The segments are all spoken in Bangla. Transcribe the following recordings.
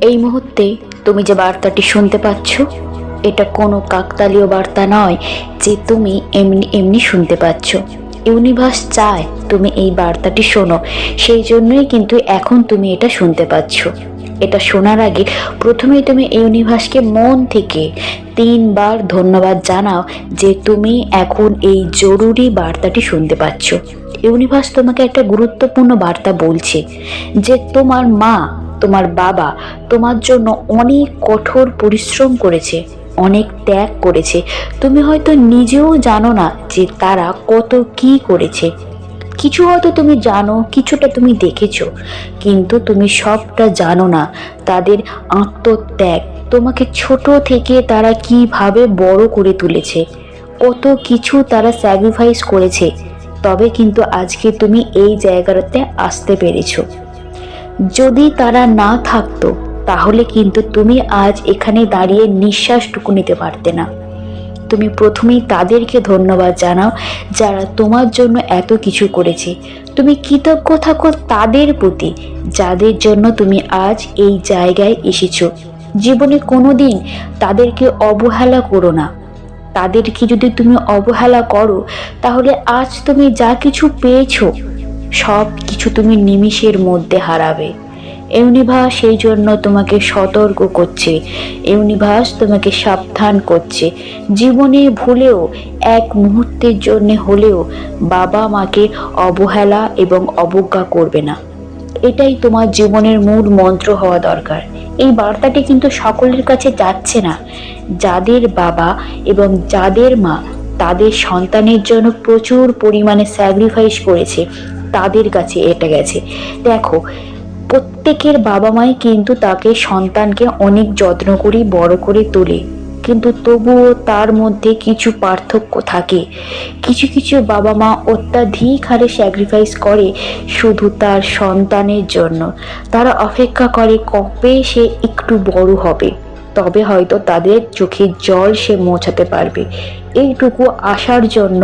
এই মুহূর্তে তুমি যে বার্তাটি শুনতে পাচ্ছ, এটা কোনো কাকতালীয় বার্তা নয় যে তুমি এমনি এমনি শুনতে পাচ্ছ। ইউনিভার্স চায় তুমি এই বার্তাটি শোনো, সেই জন্যই কিন্তু এখন তুমি এটা শুনতে পাচ্ছ। এটা শোনার আগে প্রথমেই তুমি ইউনিভার্সকে মন থেকে 3 বার ধন্যবাদ জানাও যে তুমি এখন এই জরুরি বার্তাটি শুনতে পাচ্ছ। ইউনিভার্স তোমাকে একটা গুরুত্বপূর্ণ বার্তা বলছে যে তোমার মা, তোমার বাবা তোমার জন্য অনেক কঠোর পরিশ্রম করেছে, অনেক ত্যাগ করেছে। তুমি হয়তো নিজেও জানো না যে তারা কত কি করেছে। কিছু হয়তো তুমি জানো, কিছুটা তুমি দেখেছো, কিন্তু তুমি সবটা জানো না। তাদের আত্মত্যাগ, তোমাকে ছোট থেকে তারা কিভাবে বড় করে তুলেছে, কত কিছু তারা স্যাক্রিফাইস করেছে, তবে কিন্তু আজকে তুমি এই জায়গাটাতে আসতে পেরেছো। যদি তারা না থাকতো তাহলে কিন্তু তুমি আজ এখানে দাঁড়িয়ে নিঃশ্বাসটুকু নিতে পারতে না। তুমি প্রথমেই তাদেরকে ধন্যবাদ জানাও যারা তোমার জন্য এত কিছু করেছে। তুমি কৃতজ্ঞ থাকো তাদের প্রতি যাদের জন্য তুমি আজ এই জায়গায় এসেছো। জীবনে কোনোদিন তাদেরকে অবহেলা করো না। তাদেরকে যদি তুমি অবহেলা করো তাহলে আজ তুমি যা কিছু পেয়েছো সব কিছু তুমি নিমিষের মধ্যে হারাবে। ইউনিভার্স সেই জন্য তোমাকে সতর্ক করছে, ইউনিভার্স তোমাকে সাবধান করছে। জীবনে ভুলেও এক মুহূর্তের জন্য হলেও বাবা মাকে অবহেলা এবং অবজ্ঞা করবে না। এটাই তোমার জীবনের মূল মন্ত্র হওয়া দরকার। এই বার্তাটি কিন্তু সকলের কাছে যাচ্ছে না। যাদের বাবা এবং যাদের মা তাদের সন্তানের জন্য প্রচুর পরিমাণে স্যাক্রিফাইস করেছে, তাদের কাছে এটা গেছে। দেখো, প্রত্যেকের বাবা মাই কিন্তু তাকে সন্তানকে অনেক যত্ন করে বড় করে তোলে, কিন্তু তবুও তার মধ্যে কিছু পার্থক্য থাকে। কিছু কিছু বাবা মা অত্যাধিক হারে স্যাক্রিফাইস করে শুধু তার সন্তানের জন্য। তারা অপেক্ষা করে কবে সে একটু বড় হবে, তবে হয়তো তাদের চোখের জল সে মোছাতে পারবে। এইটুকু আসার জন্য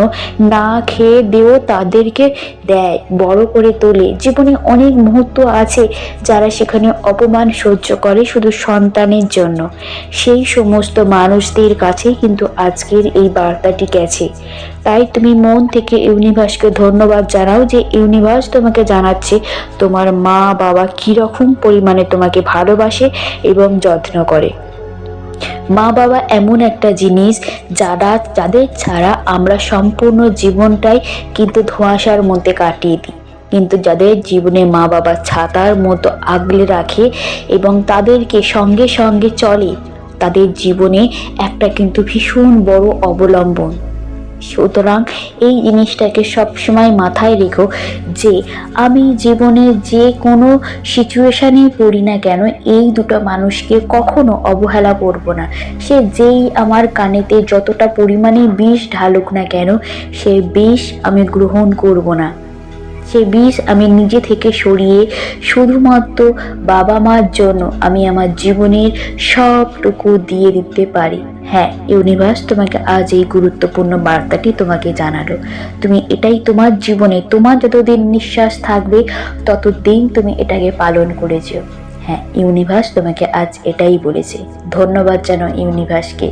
না খেয়ে দেও তাদেরকে দেয়, বড় করে তোলে। জীবনে অনেক মুহূর্ত আছে যারা সেখানে অপমান সহ্য করে শুধু সন্তানের জন্য। সেই সমস্ত মানুষদের কাছে কিন্তু আজকের এই বার্তাটি গেছে। তাই তুমি মন থেকে ইউনিভার্সকে ধন্যবাদ জানাও যে ইউনিভার্স তোমাকে জানাচ্ছে তোমার মা বাবা কিরকম পরিমাণে তোমাকে ভালোবাসে এবং যত্ন করে। মা বাবা এমন একটা জিনিস যাদের ছাড়া আমরা সম্পূর্ণ জীবনটাই কিন্তু ধোঁয়াশার মধ্যে কাটিয়ে দিই, কিন্তু যাদের জীবনে মা বাবা ছাতার মতো আগলে রাখে এবং তাদেরকে সঙ্গে সঙ্গে চলে, তাদের জীবনে একটা কিন্তু ভীষণ বড় অবলম্বন। সুতরাং এই জিনিসটাকে সবসময় মাথায় রেখো যে আমি জীবনে যে কোনো সিচুয়েশানে পড়ি না কেন, এই দুটো মানুষকে কখনো অবহেলা করব না। সে যেই আমার কানেতে যতটা পরিমাণে বিষ ঢালুক না কেন, সে বিষ আমি গ্রহণ করব না। সে বিষ আমি নিজে থেকে সরিয়ে শুধুমাত্র বাবা মার জন্য আমি আমার জীবনের সবটুকু দিয়ে দিতে পারি। হ্যাঁ, ইউনিভার্স তোমাকে আজ এই গুরুত্বপূর্ণ বার্তাটি তোমাকে জানালো। তুমি এটাই তোমার জীবনে, তোমার যতদিন নিঃশ্বাস থাকবে ততদিন তুমি এটাকে পালন করেছো। হ্যাঁ, ইউনিভার্স তোমাকে আজ এটাই বলেছে। ধন্যবাদ জানাও ইউনিভার্সকে।